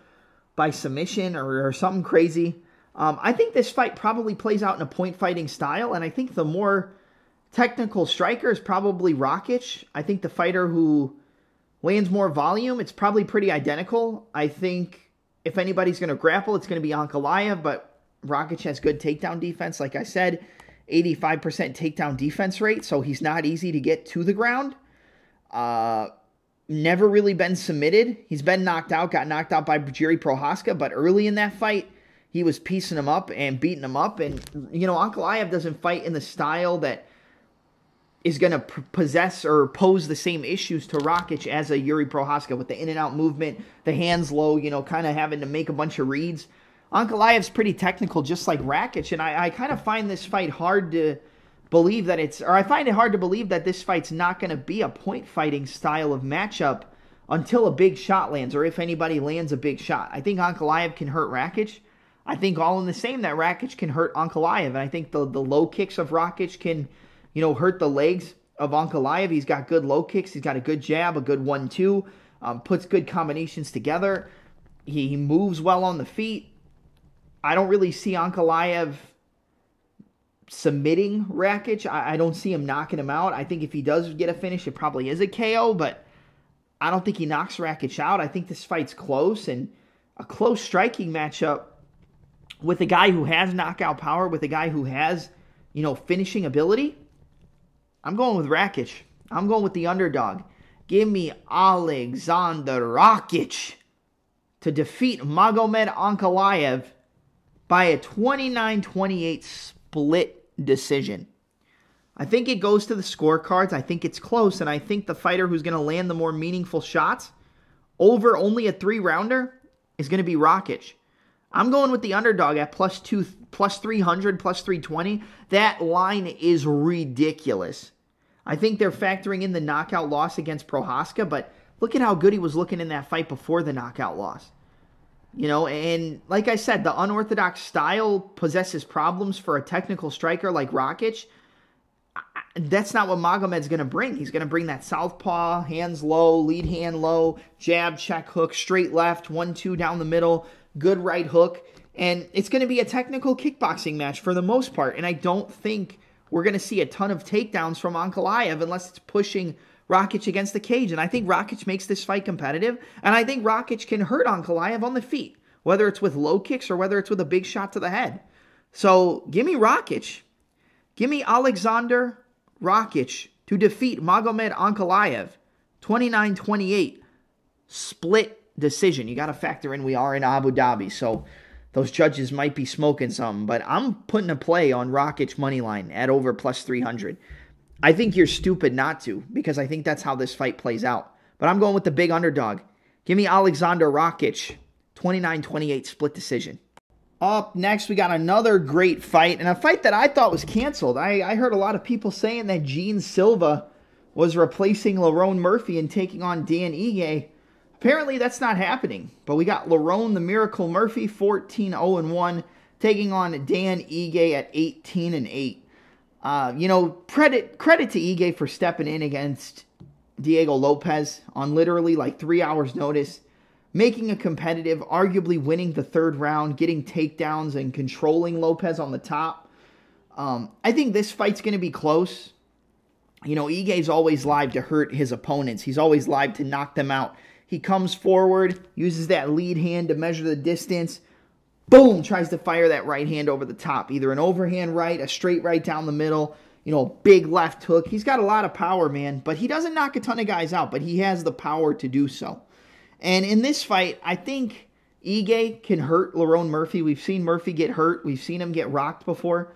by submission or something crazy. I think this fight probably plays out in a point fighting style, and I think the more technical striker is probably Rakic. I think the fighter who lands more volume, it's probably pretty identical. I think if anybody's going to grapple, it's going to be Ankalaev, but Rakic has good takedown defense. Like I said, 85% takedown defense rate, so he's not easy to get to the ground. Never really been submitted. He's been knocked out, got knocked out by Jiri Prochazka, but early in that fight, he was piecing him up and beating him up. And, Ankalaev doesn't fight in the style that is going to possess or pose the same issues to Rakic as a Jiri Prochazka with the in-and-out movement, the hands low, kind of having to make a bunch of reads. Ankalaev's pretty technical, just like Rakic, and I kind of find this fight hard to believe that I find it hard to believe that this fight's not going to be a point-fighting style of matchup until a big shot lands, or if anybody lands a big shot. I think Ankalaev can hurt Rakic. I think all in the same that Rakic can hurt Ankalaev, and I think the low kicks of Rakic can, hurt the legs of Ankalaev. He's got good low kicks. He's got a good jab, a good 1-2, puts good combinations together. He moves well on the feet. I don't really see Ankalaev submitting Rakic. I don't see him knocking him out. I think if he does get a finish, it probably is a KO, but I don't think he knocks Rakic out. I think this fight's close, and a close striking matchup with a guy who has knockout power, with a guy who has, finishing ability. I'm going with Rakic. I'm going with the underdog. Give me Alexander Rakic to defeat Magomed Ankalaev by a 29-28 split decision. I think it goes to the scorecards. I think it's close, and I think the fighter who's going to land the more meaningful shots over only a 3-rounder is going to be Rakic. I'm going with the underdog at plus 300, plus 320. That line is ridiculous. I think they're factoring in the knockout loss against Prochazka, but look at how good he was looking in that fight before the knockout loss. And like I said, the unorthodox style possesses problems for a technical striker like Rakic. That's not what Magomed's going to bring. He's going to bring that southpaw, hands low, lead hand low, jab, check hook, straight left, 1-2 down the middle, good right hook. And it's going to be a technical kickboxing match for the most part. And I don't think we're going to see a ton of takedowns from Ankalaev unless it's pushing Rakic against the cage. And I think Rakic makes this fight competitive. And I think Rakic can hurt Ankalaev on the feet, whether it's with low kicks or whether it's with a big shot to the head. So give me Rakic. Give me Alexander Rakic to defeat Magomed Ankalaev. 29-28 split decision. You got to factor in we are in Abu Dhabi, so those judges might be smoking something. But I'm putting a play on Rakic moneyline at over plus 300. I think you're stupid not to, because I think that's how this fight plays out. But I'm going with the big underdog. Give me Alexander Rakic. 29-28 split decision. Up next, we got another great fight, and a fight that I thought was canceled. I heard a lot of people saying that Silva was replacing Lerone Murphy and taking on Dan Ige. Apparently, that's not happening. But we got Lerone the Miracle Murphy, 14-0-1, taking on Dan Ige at 18-8. Credit to Ige for stepping in against Diego Lopez on literally like 3 hours' notice, making a competitive, arguably winning the third round, getting takedowns and controlling Lopez on the top. I think this fight's going to be close. Ige's always live to hurt his opponents. He's always live to knock them out. He comes forward, uses that lead hand to measure the distance. Boom, tries to fire that right hand over the top. Either an overhand right, a straight right down the middle, big left hook. He's got a lot of power, man, but he doesn't knock a ton of guys out, but he has the power to do so. And in this fight, I think Ige can hurt Lerone Murphy. We've seen Murphy get hurt. We've seen him get rocked before.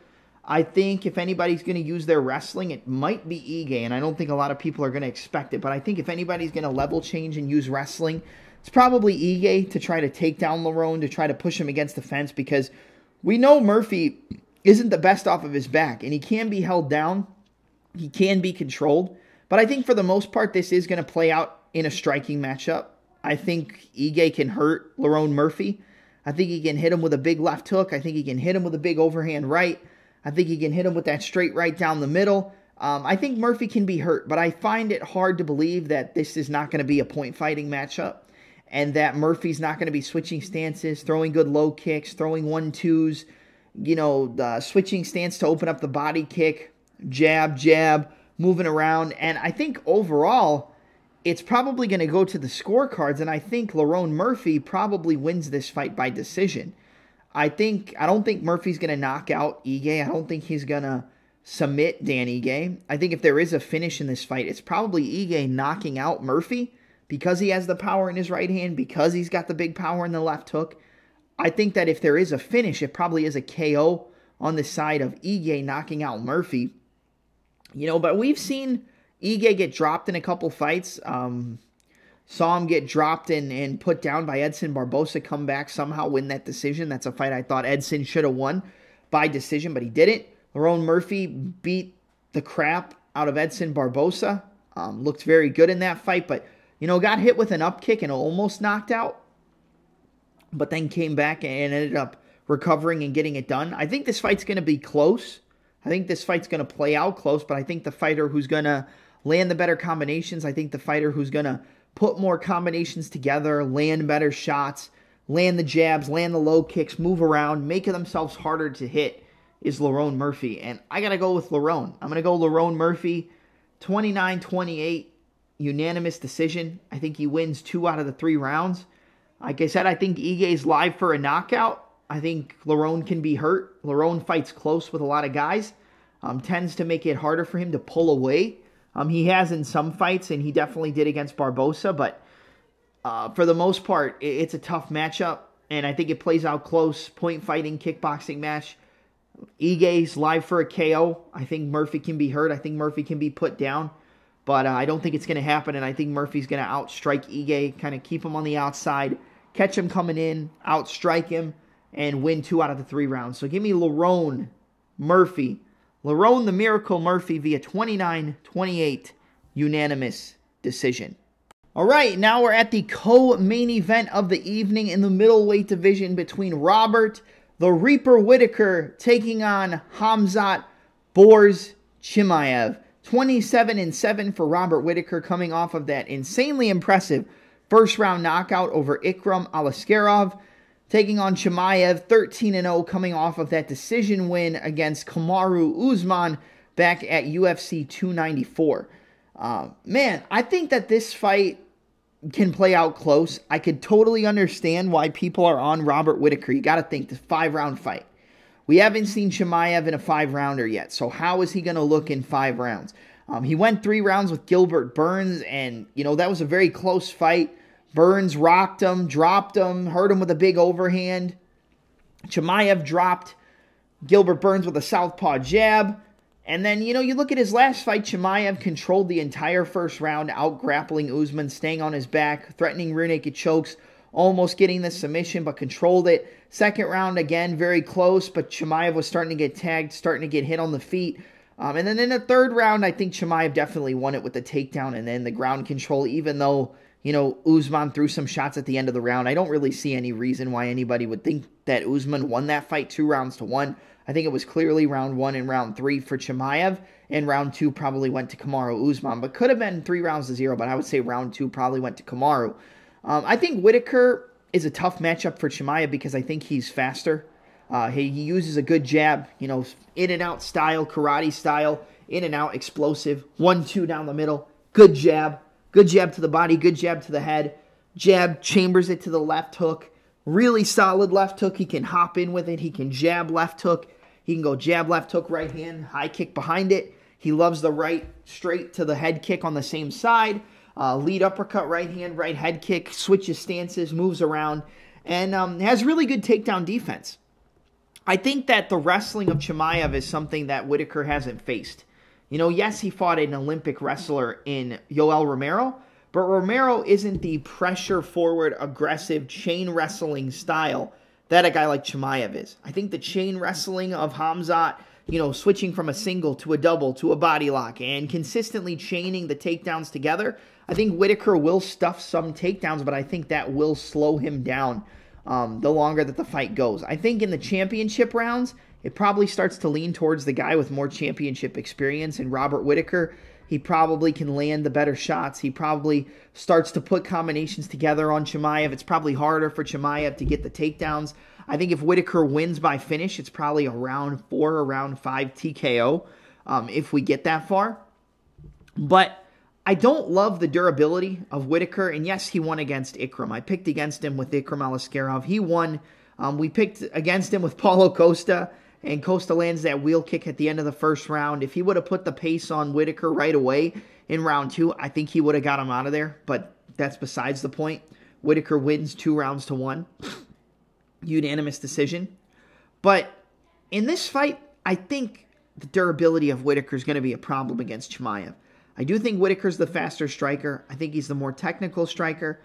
I think if anybody's going to use their wrestling, it might be Ige, and I don't think a lot of people are going to expect it. But I think if anybody's going to level change and use wrestling, it's probably Ige to try to take down Lerone, to try to push him against the fence, because we know Murphy isn't the best off of his back, and he can be held down. He can be controlled. But I think for the most part, this is going to play out in a striking matchup. I think Ige can hurt Lerone Murphy. I think he can hit him with a big left hook. I think he can hit him with a big overhand right. I think he can hit him with that straight right down the middle. I think Murphy can be hurt, but I find it hard to believe that this is not going to be a point-fighting matchup and that Murphy's not going to be switching stances, throwing good low kicks, throwing 1-2s, the switching stance to open up the body kick, jab, moving around. And I think overall, it's probably going to go to the scorecards, and I think Lerone Murphy probably wins this fight by decision. I don't think Murphy's going to knock out Ige. I don't think he's going to submit Dan Ige. I think if there is a finish in this fight, it's probably Ige knocking out Murphy because he has the power in his right hand, because he's got the big power in the left hook. I think that if there is a finish, it probably is a KO on the side of Ige knocking out Murphy. But we've seen Ige get dropped in a couple fights. Saw him get dropped and put down by Edson Barbosa, come back, somehow win that decision. That's a fight I thought Edson should have won by decision, but he didn't. Lerone Murphy beat the crap out of Edson Barbosa. Looked very good in that fight, but, got hit with an up kick and almost knocked out, but then came back and ended up recovering and getting it done. I think this fight's going to be close. I think this fight's going to play out close, but I think the fighter who's going to land the better combinations, I think the fighter who's going to put more combinations together, land better shots, land the jabs, land the low kicks, move around, make themselves harder to hit is Lerone Murphy. And I got to go with Lerone. I'm going to go Lerone Murphy, 29-28, unanimous decision. I think he wins 2 out of the 3 rounds. Like I said, I think Ige's live for a knockout. I think Lerone can be hurt. Lerone fights close with a lot of guys. Tends to make it harder for him to pull away. He has in some fights, and he definitely did against Barbosa, but for the most part, it's a tough matchup, and I think it plays out close. Point fighting, kickboxing match. Ige's live for a KO. I think Murphy can be hurt. I think Murphy can be put down, but I don't think it's going to happen, and I think Murphy's going to outstrike Ige, kind of keep him on the outside, catch him coming in, outstrike him, and win 2 out of the 3 rounds. So give me Lerone Murphy. Lerone the Miracle Murphy via 29-28 unanimous decision. All right, now we're at the co-main event of the evening in the middleweight division between Robert the Reaper Whitaker taking on Khamzat Boars Chimaev. 27-7 for Robert Whitaker, coming off of that insanely impressive first-round knockout over Ikram Aliskerov. Taking on Chimaev, 13-0, coming off of that decision win against Kamaru Usman back at UFC 294. Man, I think that this fight can play out close. I could totally understand why people are on Robert Whitaker. You got to think, this 5-round fight. We haven't seen Chimaev in a 5-rounder yet, so how is he going to look in 5 rounds? He went 3 rounds with Gilbert Burns, and, that was a very close fight. Burns rocked him, dropped him, hurt him with a big overhand. Chimaev dropped Gilbert Burns with a southpaw jab. And then, you look at his last fight, Chimaev controlled the entire first round, out-grappling Usman, staying on his back, threatening rear naked chokes, almost getting the submission, but controlled it. Second round, again, very close, but Chimaev was starting to get tagged, starting to get hit on the feet. And then in the third round, I think Chimaev definitely won it with the takedown and then the ground control, even though Usman threw some shots at the end of the round. I don't really see any reason why anybody would think that Usman won that fight 2-1. I think it was clearly round 1 and round 3 for Chimaev, and round 2 probably went to Kamaru Usman, but could have been 3-0, but I would say round 2 probably went to Kamaru. I think Whitaker is a tough matchup for Chimaev because I think he's faster. He uses a good jab, in and out style, karate style, in and out, explosive, 1-2 down the middle, good jab. Good jab to the body, good jab to the head. Jab, chambers it to the left hook. Really solid left hook. He can hop in with it. He can jab left hook. He can go jab left hook, right hand, high kick behind it. He loves the right straight to the head kick on the same side. Lead uppercut, right hand, right head kick. Switches stances, moves around. And has really good takedown defense. I think that the wrestling of Chimaev is something that Whitaker hasn't faced. Yes, he fought an Olympic wrestler in Yoel Romero, but Romero isn't the pressure-forward, aggressive, chain wrestling style that a guy like Chimaev is. I think the chain wrestling of Khamzat, switching from a single to a double to a body lock and consistently chaining the takedowns together, I think Whitaker will stuff some takedowns, but I think that will slow him down the longer that the fight goes. I think in the championship rounds, it probably starts to lean towards the guy with more championship experience. And Robert Whitaker, he probably can land the better shots. He probably starts to put combinations together on Chimaev. It's probably harder for Chimaev to get the takedowns. I think if Whitaker wins by finish, it's probably a round 4 or round 5 TKO if we get that far. But I don't love the durability of Whitaker. And yes, he won against Ikram. I picked against him with Ikram Aliskerov. He won. We picked against him with Paulo Costa. and Costa lands that wheel kick at the end of the first round. If he would have put the pace on Whitaker right away in round 2, I think he would have got him out of there, but that's besides the point. Whitaker wins 2-1. Unanimous decision. But in this fight, I think the durability of Whitaker is going to be a problem against Chimaev. I do think Whitaker's the faster striker. I think he's the more technical striker.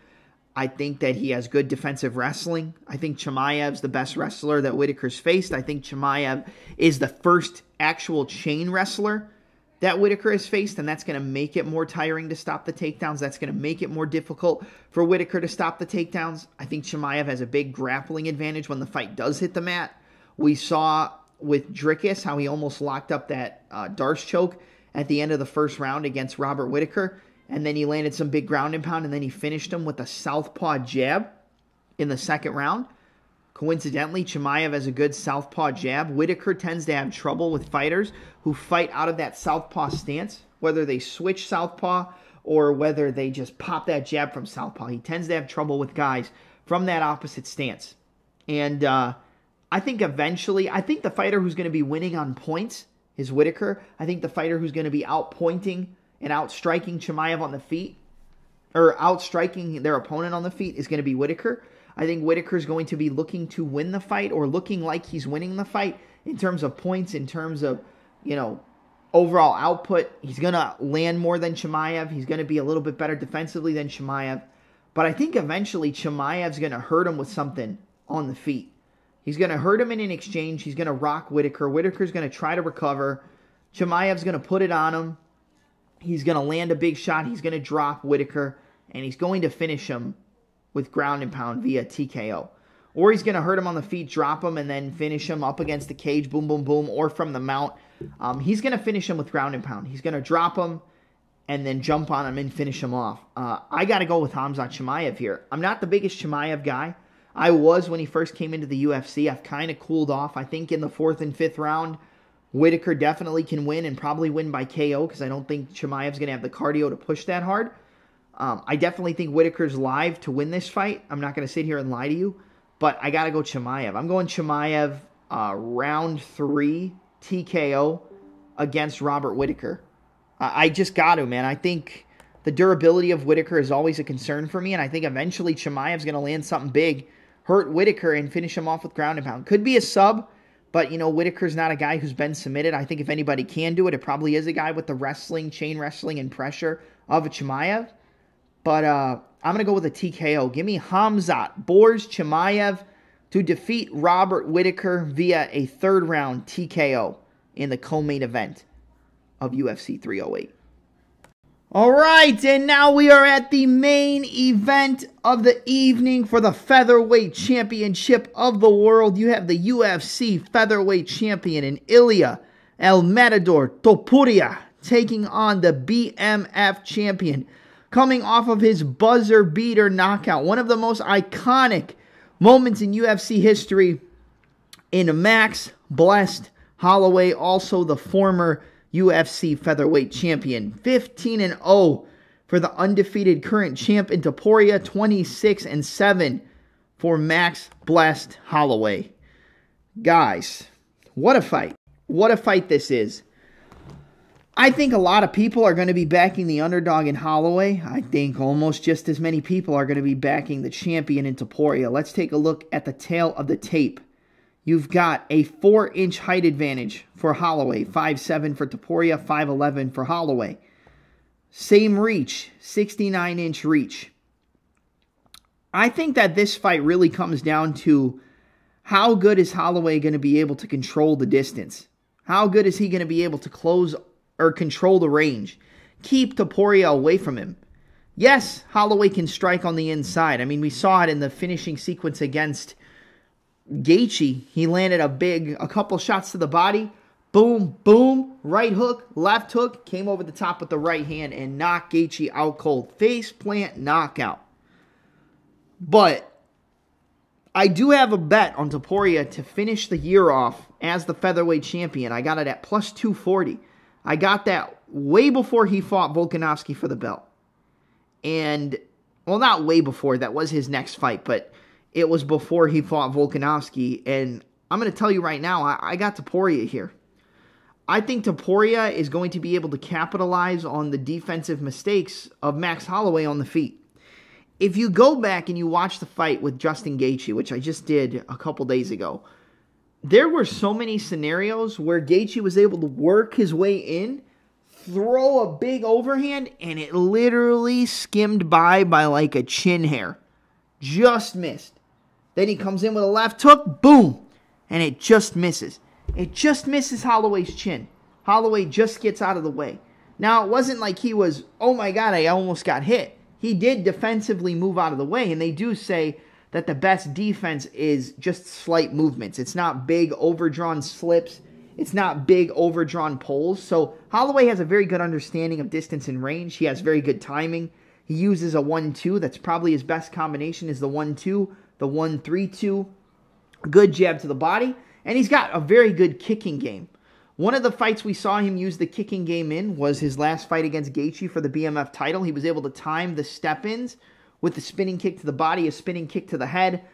I think that he has good defensive wrestling. I think Chimaev's the best wrestler that Whitaker's faced. I think Chimaev is the first actual chain wrestler that Whitaker has faced, and that's going to make it more tiring to stop the takedowns. That's going to make it more difficult for Whitaker to stop the takedowns. I think Chimaev has a big grappling advantage when the fight does hit the mat. We saw with Dricus how he almost locked up that Darce choke at the end of the first round against Robert Whitaker. And then he landed some big ground and pound, and then he finished him with a southpaw jab in the second round. Coincidentally, Chimaev has a good southpaw jab. Whitaker tends to have trouble with fighters who fight out of that southpaw stance, whether they switch southpaw or whether they just pop that jab from southpaw. He tends to have trouble with guys from that opposite stance. And I think the fighter who's going to be winning on points is Whitaker. I think the fighter who's going to be outpointing and outstriking Chimaev on the feet, or outstriking their opponent on the feet, is going to be Whitaker. I think Whitaker is going to be looking to win the fight, or looking like he's winning the fight in terms of points, in terms of, overall output. He's going to land more than Chimaev. He's going to be a little bit better defensively than Chimaev. But I think eventually Chimaev's going to hurt him with something on the feet. He's going to hurt him in an exchange. He's going to rock Whitaker. Whitaker's going to try to recover. Chimaev's going to put it on him. He's going to land a big shot. He's going to drop Whitaker, and he's going to finish him with ground and pound via TKO. Or he's going to hurt him on the feet, drop him, and then finish him up against the cage, boom, boom, boom, or from the mount. He's going to finish him with ground and pound. He's going to drop him and then jump on him and finish him off. I got to go with Khamzat Chimaev here. I'm not the biggest Chimaev guy. I was when he first came into the UFC. I've kind of cooled off. I think in the 4th and 5th round, Whitaker definitely can win, and probably win by KO, because I don't think Chimaev's going to have the cardio to push that hard. I definitely think Whitaker's live to win this fight. I'm not going to sit here and lie to you, but I got to go Chimaev. I'm going Chimaev round 3 TKO against Robert Whitaker. I just got to, man. I think the durability of Whitaker is always a concern for me, and I think eventually Chimaev's going to land something big, hurt Whitaker, and finish him off with ground and pound. Could be a sub. But, Whitaker's not a guy who's been submitted. I think if anybody can do it, it probably is a guy with the wrestling, chain wrestling, and pressure of a Chimaev. But I'm going to go with a TKO. Give me Khamzat Boars Chimaev to defeat Robert Whitaker via a 3rd round TKO in the co-main event of UFC 308. All right, and now we are at the main event of the evening for the Featherweight Championship of the world. You have the UFC Featherweight Champion in Ilia El Matador Topuria taking on the BMF Champion, coming off of his buzzer beater knockout. One of the most iconic moments in UFC history in Max Blessed Holloway, also the former UFC Featherweight Champion. 15-0 for the undefeated current champ in Topuria. 26-7 for Max Blessed Holloway. Guys, what a fight. What a fight this is. I think a lot of people are going to be backing the underdog in Holloway. I think almost just as many people are going to be backing the champion in Topuria. Let's take a look at the tail of the tape. You've got a 4-inch height advantage for Holloway. 5'7" for Topuria, 5'11" for Holloway. Same reach, 69-inch reach. I think that this fight really comes down to how good is Holloway going to be able to control the distance? How good is he going to be able to close or control the range? Keep Topuria away from him. Yes, Holloway can strike on the inside. I mean, we saw it in the finishing sequence against Gaethje. He landed a couple shots to the body. Boom, boom, right hook, left hook, came over the top with the right hand and knocked Gaethje out cold. Face plant knockout. But I do have a bet on Topuria to finish the year off as the featherweight champion. I got it at plus 240. I got that way before he fought Volkanovski for the belt. And, well, not way before. That was his next fight, but it was before he fought Volkanovski. And I'm going to tell you right now, I got Topuria here. I think Topuria is going to be able to capitalize on the defensive mistakes of Max Holloway on the feet. If you go back and you watch the fight with Justin Gaethje, which I just did a couple days ago, there were so many scenarios where Gaethje was able to work his way in, throw a big overhand, and it literally skimmed by like a chin hair. Just missed. Then he comes in with a left hook, boom, and it just misses. It just misses Holloway's chin. Holloway just gets out of the way. Now, it wasn't like he was, oh my God, I almost got hit. He did defensively move out of the way, and they do say that the best defense is just slight movements. It's not big overdrawn slips. It's not big overdrawn pulls. So Holloway has a very good understanding of distance and range. He has very good timing. He uses a 1-2. That's probably his best combination is the 1-2, the 1-3-2. Good jab to the body. And he's got a very good kicking game. One of the fights we saw him use the kicking game in was his last fight against Gaethje for the BMF title. He was able to time the step-ins with the spinning kick to the body, a spinning kick to the head,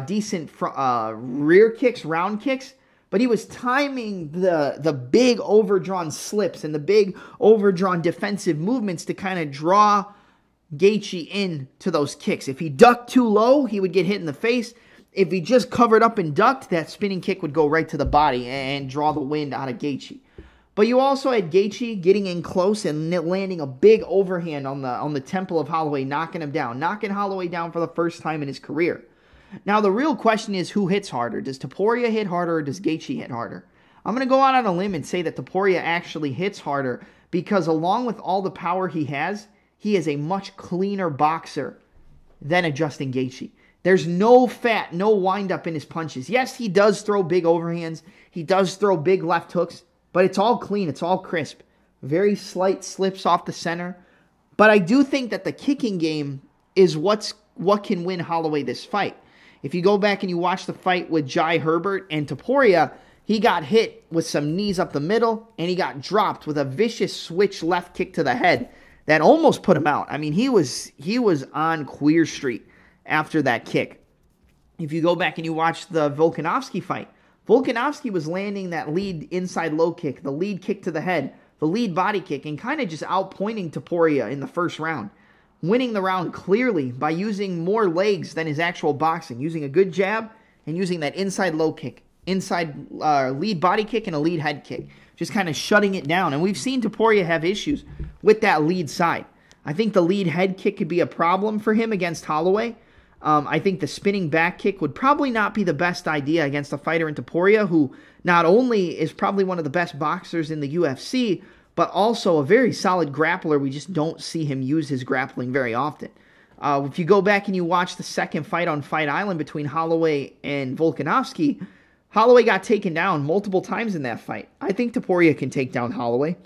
decent rear kicks, round kicks. But he was timing the big overdrawn slips and the big overdrawn defensive movements to kind of draw Gaethje in to those kicks. If he ducked too low, he would get hit in the face. If he just covered up and ducked, that spinning kick would go right to the body and draw the wind out of Gaethje. But you also had Gaethje getting in close and landing a big overhand on the temple of Holloway, knocking him down, knocking Holloway down for the first time in his career. Now, the real question is who hits harder? Does Topuria hit harder or does Gaethje hit harder? I'm going to go out on a limb and say that Topuria actually hits harder because along with all the power he is a much cleaner boxer than a Justin Gaethje. There's no fat, no wind-up in his punches. Yes, he does throw big overhands. He does throw big left hooks, but it's all clean. It's all crisp. Very slight slips off the center. But I do think that the kicking game is what can win Holloway this fight. If you go back and you watch the fight with Jai Herbert and Topuria, he got hit with some knees up the middle, and he got dropped with a vicious switch left kick to the head that almost put him out. I mean, he was on Queer Street after that kick. If you go back and you watch the Volkanovski fight, Volkanovski was landing that lead inside low kick, the lead kick to the head, the lead body kick, and kind of just outpointing Topuria in the first round. Winning the round clearly by using more legs than his actual boxing, using a good jab and using that inside low kick, inside lead body kick and a lead head kick, just kind of shutting it down. And we've seen Topuria have issues with that lead side. I think the lead head kick could be a problem for him against Holloway. I think the spinning back kick would probably not be the best idea against a fighter in Topuria who not only is probably one of the best boxers in the UFC, but also a very solid grappler. We just don't see him use his grappling very often. If you go back and you watch the second fight on Fight Island between Holloway and Volkanovski, Holloway got taken down multiple times in that fight. I think Topuria can take down Holloway.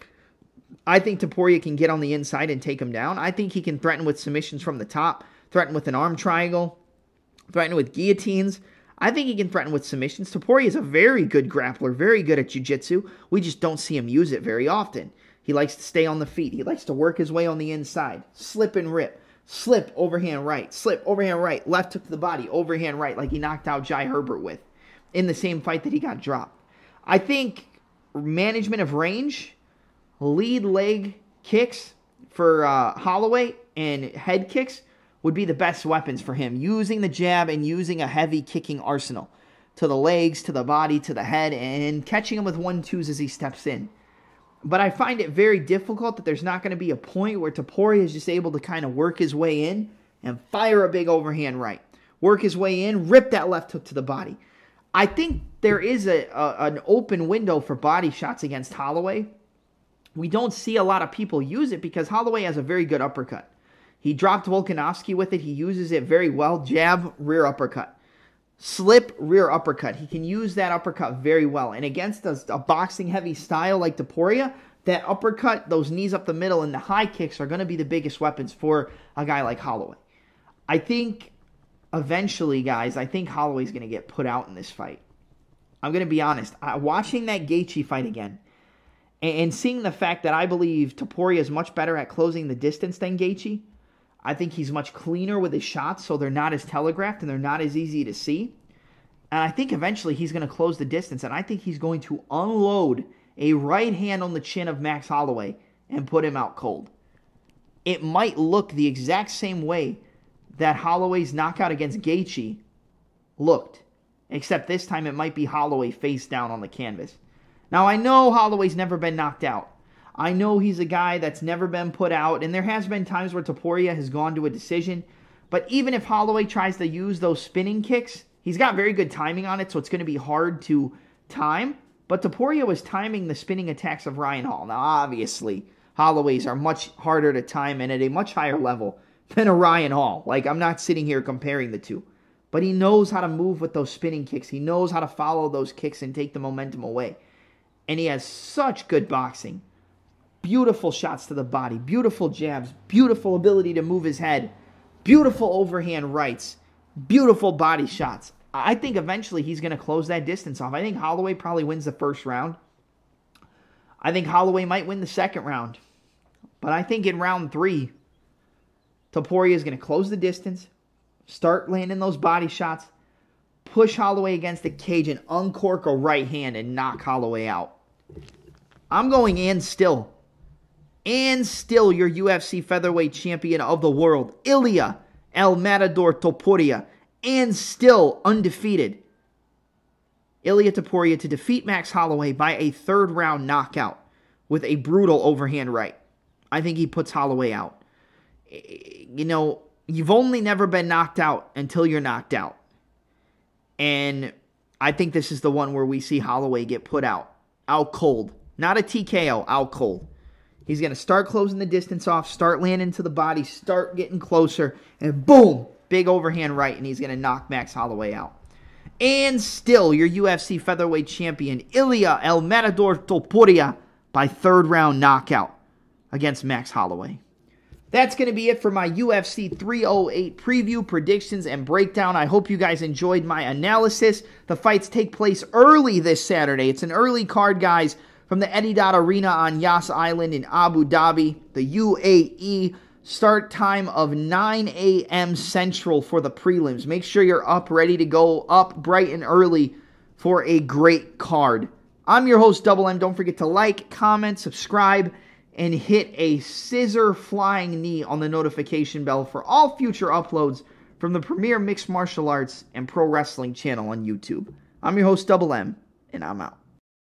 I think Topuria can get on the inside and take him down. I think he can threaten with submissions from the top, threaten with an arm triangle, threaten with guillotines. I think he can threaten with submissions. Topuria is a very good grappler, very good at jiu-jitsu. We just don't see him use it very often. He likes to stay on the feet. He likes to work his way on the inside. Slip and rip. Slip, overhand right. Slip, overhand right. Left hook to the body, overhand right, like he knocked out Jai Herbert with in the same fight that he got dropped. I think management of range, lead leg kicks for Holloway and head kicks would be the best weapons for him. Using the jab and using a heavy kicking arsenal to the legs, to the body, to the head, and catching him with 1-2s as he steps in. But I find it very difficult that there's not going to be a point where Topuria is just able to kind of work his way in and fire a big overhand right. Work his way in, rip that left hook to the body. I think there is an open window for body shots against Holloway. We don't see a lot of people use it because Holloway has a very good uppercut. He dropped Volkanovski with it. He uses it very well. Jab, rear uppercut. Slip, rear uppercut. He can use that uppercut very well. And against a boxing-heavy style like Topuria, that uppercut, those knees up the middle, and the high kicks are going to be the biggest weapons for a guy like Holloway. I think eventually, guys, I think Holloway's going to get put out in this fight. I'm going to be honest. Watching that Gaethje fight again, and seeing the fact that I believe Topuria is much better at closing the distance than Gaethje, I think he's much cleaner with his shots, so they're not as telegraphed and they're not as easy to see. And I think eventually he's going to close the distance, and I think he's going to unload a right hand on the chin of Max Holloway and put him out cold. It might look the exact same way that Holloway's knockout against Gaethje looked, except this time it might be Holloway face down on the canvas. Now, I know Holloway's never been knocked out. I know he's a guy that's never been put out, and there has been times where Topuria has gone to a decision. But even if Holloway tries to use those spinning kicks, he's got very good timing on it, so it's going to be hard to time. But Topuria was timing the spinning attacks of Ryan Hall. Now, obviously, Holloway's are much harder to time and at a much higher level than a Ryan Hall. Like, I'm not sitting here comparing the two. But he knows how to move with those spinning kicks. He knows how to follow those kicks and take the momentum away. And he has such good boxing. Beautiful shots to the body. Beautiful jabs. Beautiful ability to move his head. Beautiful overhand rights. Beautiful body shots. I think eventually he's going to close that distance off. I think Holloway probably wins the first round. I think Holloway might win the second round. But I think in round 3, Topuria is going to close the distance, start landing those body shots, push Holloway against the cage, and uncork a right hand and knock Holloway out. I'm going and still your UFC featherweight champion of the world, Ilia El Matador Topuria, and still undefeated. Ilia Topuria to defeat Max Holloway by a third-round knockout with a brutal overhand right. I think he puts Holloway out. You know, you've only never been knocked out until you're knocked out. And I think this is the one where we see Holloway get put out cold. Not a TKO, out cold. He's going to start closing the distance off, start landing to the body, start getting closer, and boom, big overhand right, and he's going to knock Max Holloway out. And still, your UFC featherweight champion, Ilia El Matador Topuria, by third-round knockout against Max Holloway. That's going to be it for my UFC 308 preview, predictions, and breakdown. I hope you guys enjoyed my analysis. The fights take place early this Saturday. It's an early card, guys, from the Etihad Arena on Yas Island in Abu Dhabi, the UAE. Start time of 9 a.m. Central for the prelims. Make sure you're up, ready to go, up bright and early for a great card. I'm your host, Double M. Don't forget to like, comment, subscribe, and hit a scissor flying knee on the notification bell for all future uploads from the premier mixed martial arts and pro wrestling channel on YouTube. I'm your host, Double M, and I'm out.